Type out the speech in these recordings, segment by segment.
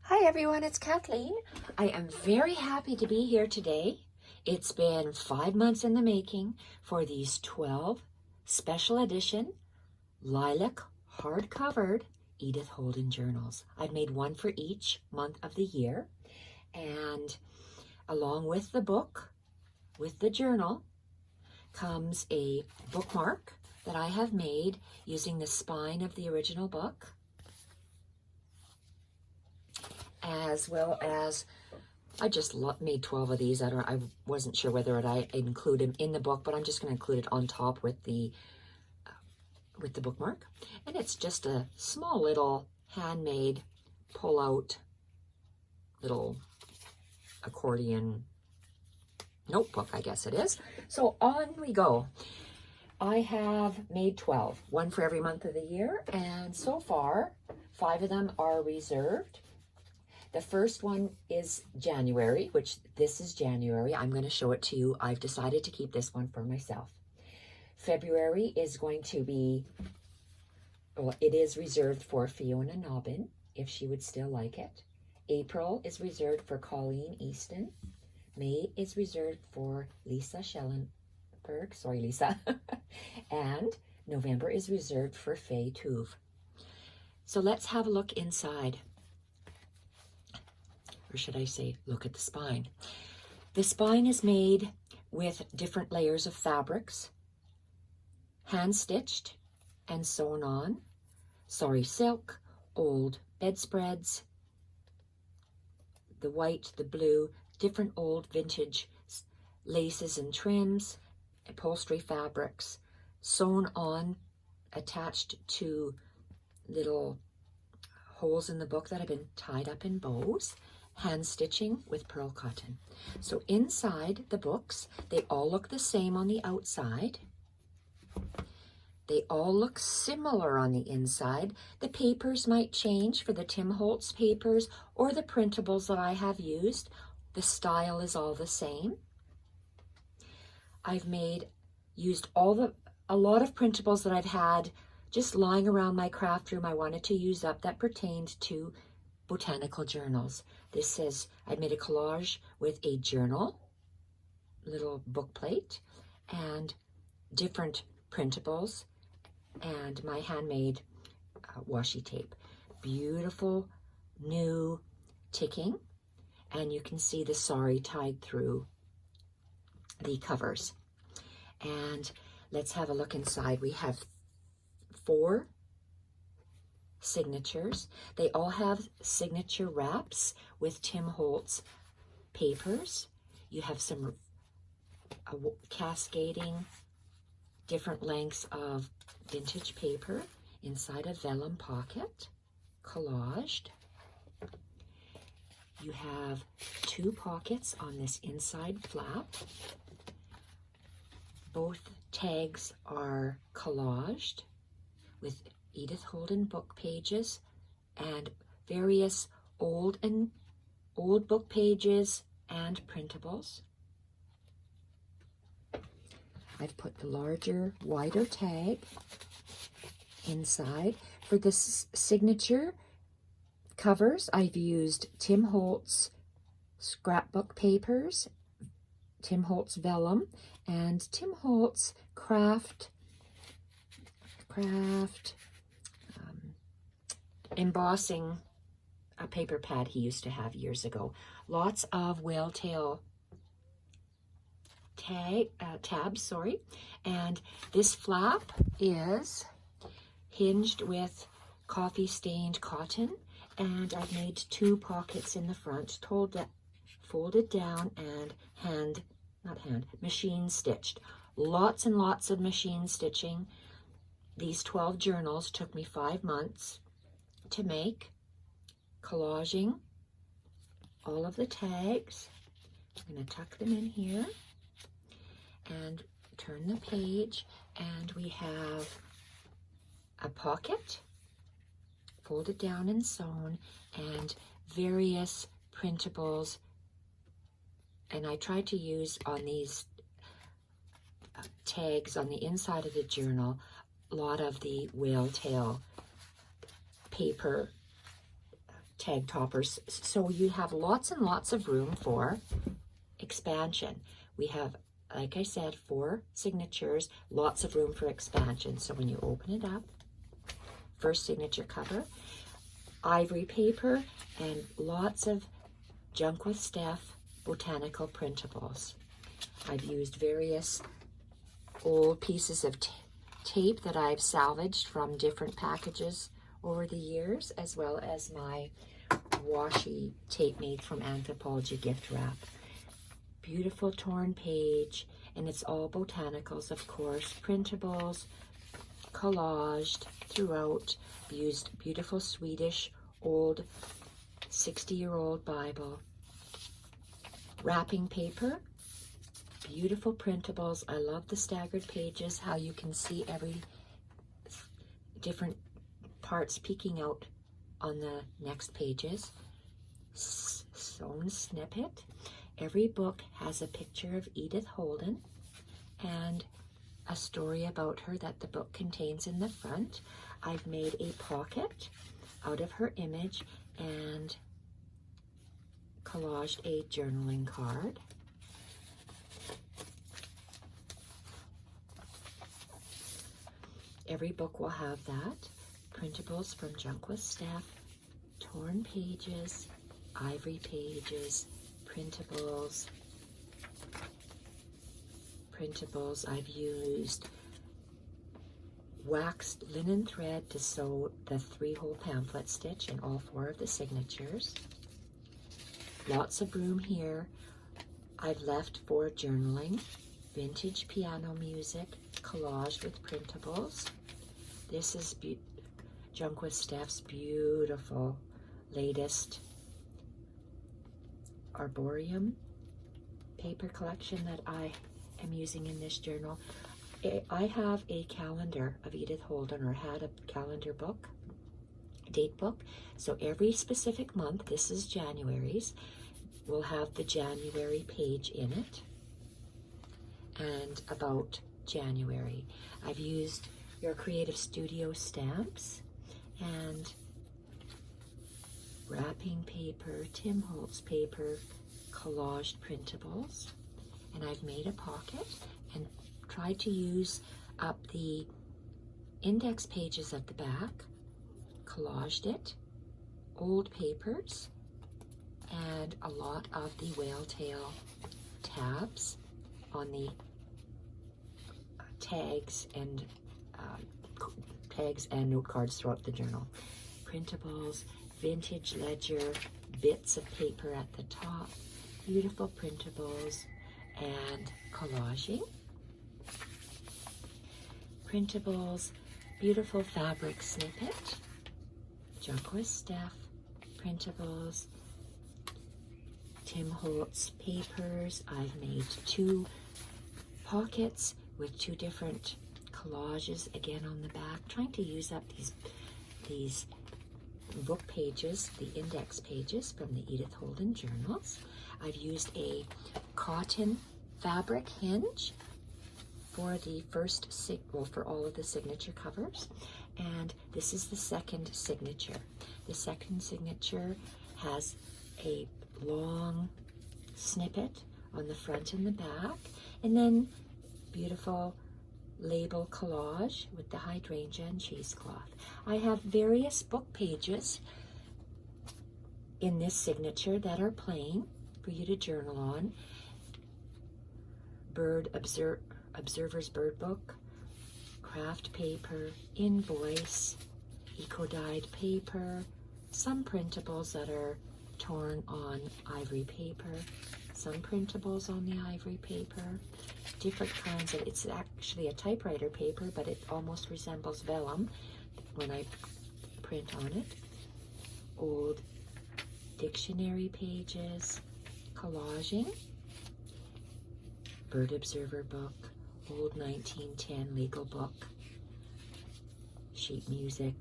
Hi everyone, it's Kathleen. I am very happy to be here today. It's been 5 months in the making for these 12 special edition Lilac hard-covered Edith Holden journals. I've made one for each month of the year, and along with the book, with the journal, comes a bookmark that I have made using the spine of the original book, as well as I just made 12 of these. I wasn't sure whether I include them in the book, but I'm just going to include it on top with the bookmark. And it's just a small little handmade pull-out little accordion notebook, I guess it is. So on we go. I have made 12, one for every month of the year, and so far 5 of them are reserved. The first one is January, which this is January. I'm going to show it to you. I've decided to keep this one for myself. February is going to be, well, it is reserved for Fiona Nobbin, if she would still like it. April is reserved for Colleen Easton. May is reserved for Lisa Schellenberg. Sorry, Lisa. And November is reserved for Faye Tuve. So let's have a look inside. Or should I say, look at the spine. The spine is made with different layers of fabrics, hand-stitched and sewn on, sari silk, old bedspreads, the white, the blue, different old vintage laces and trims, upholstery fabrics, sewn on, attached to little holes in the book that have been tied up in bows, hand stitching with pearl cotton. So inside the books, they all look the same on the outside. They all look similar on the inside. The papers might change for the Tim Holtz papers or the printables that I have used. The style is all the same. I've used a lot of printables that I've had just lying around my craft room I wanted to use up that pertained to botanical journals. This says I made a collage with a journal, little book plate, and different printables, and my handmade washi tape. Beautiful new ticking, and you can see the sari tied through the covers. And let's have a look inside. We have 4 signatures. They all have signature wraps with Tim Holtz papers. You have some cascading different lengths of vintage paper inside a vellum pocket, collaged. You have 2 pockets on this inside flap. Both tags are collaged with Edith Holden book pages and various old book pages and printables. I've put the larger, wider tag inside. For the signature covers, I've used Tim Holtz scrapbook papers, Tim Holtz vellum, and Tim Holtz craft embossing, a paper pad he used to have years ago. Lots of whale tail tabs, and this flap is hinged with coffee stained cotton, and I've made 2 pockets in the front, folded down and machine stitched. Lots and lots of machine stitching. These 12 journals took me 5 months to make, collaging all of the tags. I'm going to tuck them in here and turn the page, and we have a pocket folded down and sewn, and various printables. And I tried to use on these tags on the inside of the journal a lot of the whale tail paper tag toppers. So you have lots and lots of room for expansion. We have, like I said, 4 signatures, lots of room for expansion. So when you open it up, first signature cover, ivory paper, and lots of Junk With Steph botanical printables. I've used various old pieces of tape that I've salvaged from different packages over the years, as well as my washi tape made from Anthropology gift wrap. Beautiful torn page, and it's all botanicals, of course, printables, collaged throughout. Used beautiful Swedish old 60-year-old Bible. Wrapping paper, beautiful printables. I love the staggered pages, how you can see every different parts peeking out on the next pages. Sewn snippet. Every book has a picture of Edith Holden and a story about her that the book contains in the front. I've made a pocket out of her image and collaged a journaling card. Every book will have that. Printables from Junk With Steph, torn pages, ivory pages, printables. I've used waxed linen thread to sew the 3-hole pamphlet stitch in all 4 of the signatures. Lots of room here. I've left for journaling, vintage piano music, collage with printables. This is Junk With Steph's beautiful latest Arboretum paper collection that I am using in this journal. I have a calendar of Edith Holden, or had a calendar book, date book. So every specific month, this is January's, will have the January page in it and about January. I've used Your Creative Studio stamps and wrapping paper, Tim Holtz paper, collaged printables, and I've made a pocket and tried to use up the index pages at the back, collaged it, old papers, and a lot of the whale tail tabs on the tags and note cards throughout the journal. Printables, vintage ledger, bits of paper at the top, beautiful printables, and collaging. Printables, beautiful fabric snippet, Junk With Steph, printables, Tim Holtz papers. I've made 2 pockets with 2 different collages again on the back, trying to use up these book pages, the index pages from the Edith Holden journals. I've used a cotton fabric hinge for the first for all of the signature covers, and this is the second signature. The second signature has a long snippet on the front and the back, and then beautiful label collage with the hydrangea and cheesecloth. I have various book pages in this signature that are plain for you to journal on. Observer's Bird Book, craft paper, invoice, eco-dyed paper, some printables that are torn on ivory paper, some printables on the ivory paper, different kinds of, it's actually a typewriter paper, but it almost resembles vellum when I print on it. Old dictionary pages, collaging, bird observer book, old 1910 legal book, sheet music,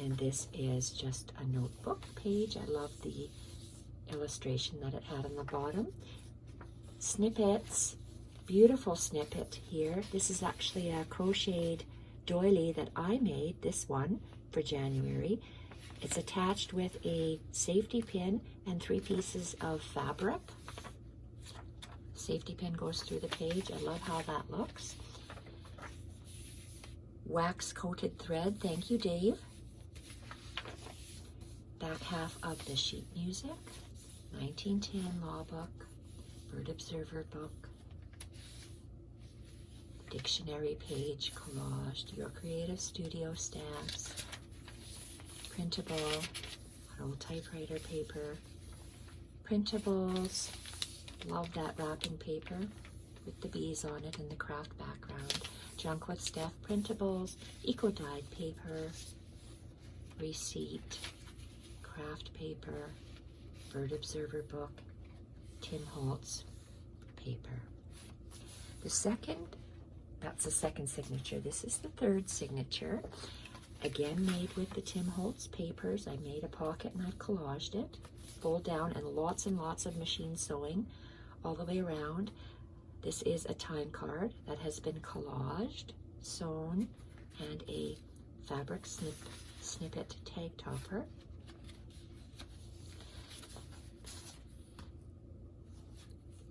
and this is just a notebook page. I love the illustration that it had on the bottom. Snippets, beautiful snippet here. This is actually a crocheted doily that I made, this one, for January. It's attached with a safety pin and 3 pieces of fabric. Safety pin goes through the page. I love how that looks. Wax coated thread. Thank you, Dave. Back half of the sheet music. 1910 law book. Bird Observer book. Dictionary page collaged. Your Creative Studio stamps. Printable. Old typewriter paper. Printables. Love that wrapping paper with the bees on it and the craft background. Junk With Steph printables, eco-dyed paper, receipt, craft paper, Bird Observer book, Tim Holtz paper. That's the second signature. This is the third signature. Again, made with the Tim Holtz papers. I made a pocket and I've collaged it. Fold down and lots of machine sewing all the way around. This is a time card that has been collaged, sewn, and a fabric snippet tag topper.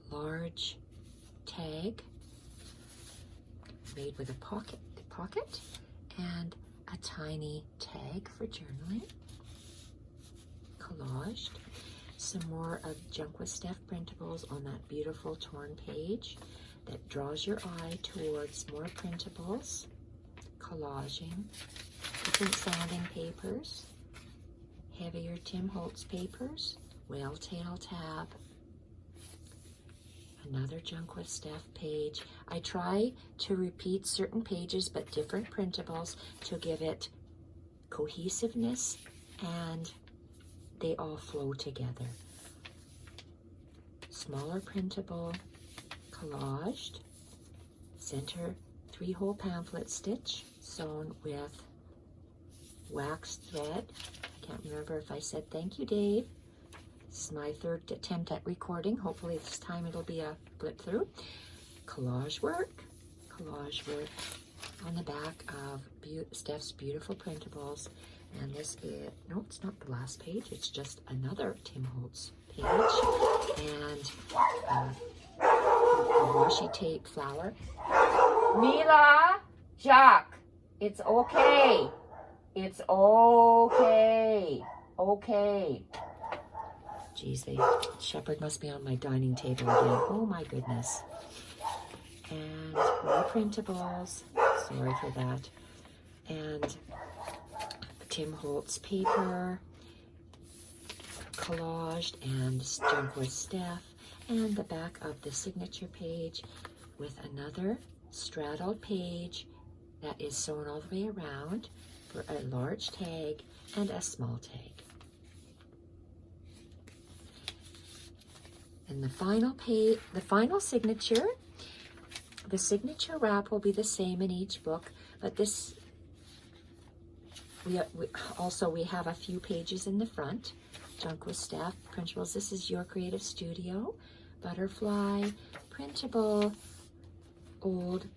Large tag made with a pocket and a tiny tag for journaling. Collaged. Some more of Junk With Steph printables on that beautiful torn page that draws your eye towards more printables. Collaging. Different sounding papers. Heavier Tim Holtz papers. Whale tail tab. Another Junk With Steph page. I try to repeat certain pages but different printables to give it cohesiveness, and they all flow together. Smaller printable, collaged, center 3-hole pamphlet stitch sewn with wax thread. I can't remember if I said thank you, Dave. This is my third attempt at recording. Hopefully this time it'll be a flip through. Collage work on the back of Steph's beautiful printables. And this is, no, it's not the last page. It's just another Tim Holtz page. And a washi tape flower. Mila, Jacques, it's okay. It's okay. Okay. Geez, the shepherd must be on my dining table again. Oh my goodness. And more printables. Sorry for that. And Tim Holtz paper, collaged, and Junk With Steph, and the back of the signature page with another straddled page that is sewn all the way around for a large tag and a small tag. And the final signature, the signature wrap will be the same in each book, but this, we have a few pages in the front. Junk With Steph printables. This is Your Creative Studio, butterfly, printable, old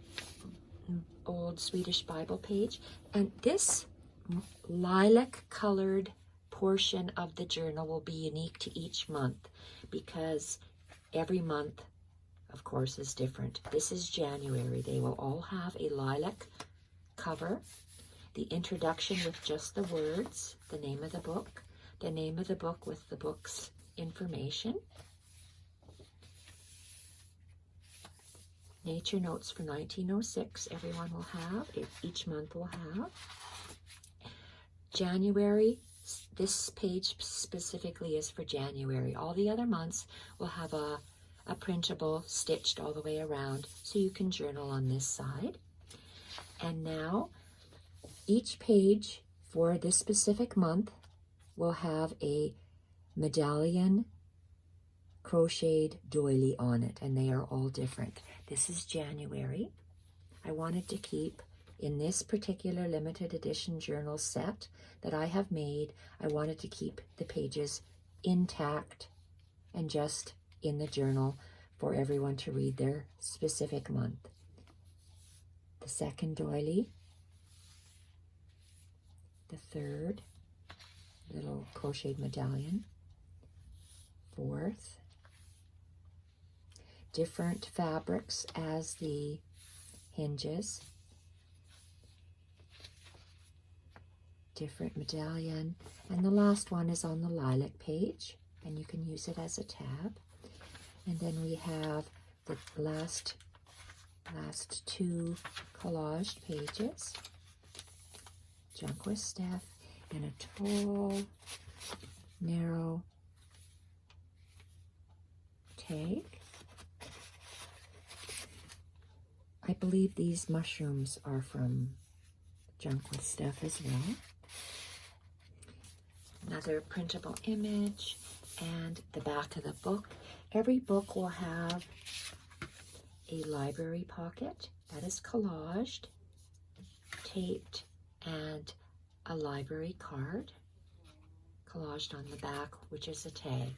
Swedish Bible page, and this lilac colored portion of the journal will be unique to each month because every month, of course, is different. This is January. They will all have a lilac cover. The introduction with just the words, the name of the book with the book's information. Nature notes for 1906, everyone will have, each month will have. January, this page specifically is for January. All the other months will have a printable stitched all the way around so you can journal on this side. And now, each page for this specific month will have a medallion crocheted doily on it, and they are all different. This is January. I wanted to keep, in this particular limited edition journal set that I have made, I wanted to keep the pages intact and just in the journal for everyone to read their specific month. The second doily, the third, little crocheted medallion. 4th. Different fabrics as the hinges. Different medallion. And the last one is on the lilac page, and you can use it as a tab. And then we have the last 2 collaged pages. Junk With Steph, and a tall, narrow tag. I believe these mushrooms are from Junk With Steph as well. Another printable image, and the back of the book. Every book will have a library pocket that is collaged, taped, and a library card collaged on the back, which is a tag.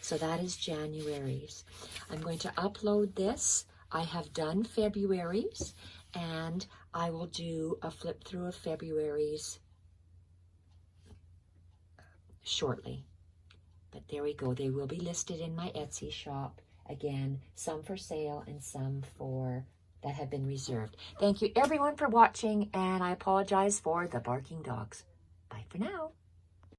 So that is January's. I'm going to upload this. I have done February's, and I will do a flip through of February's shortly. But there we go. They will be listed in my Etsy shop. Again, some for sale and some that have been reserved. Thank you everyone for watching, and I apologize for the barking dogs. Bye for now.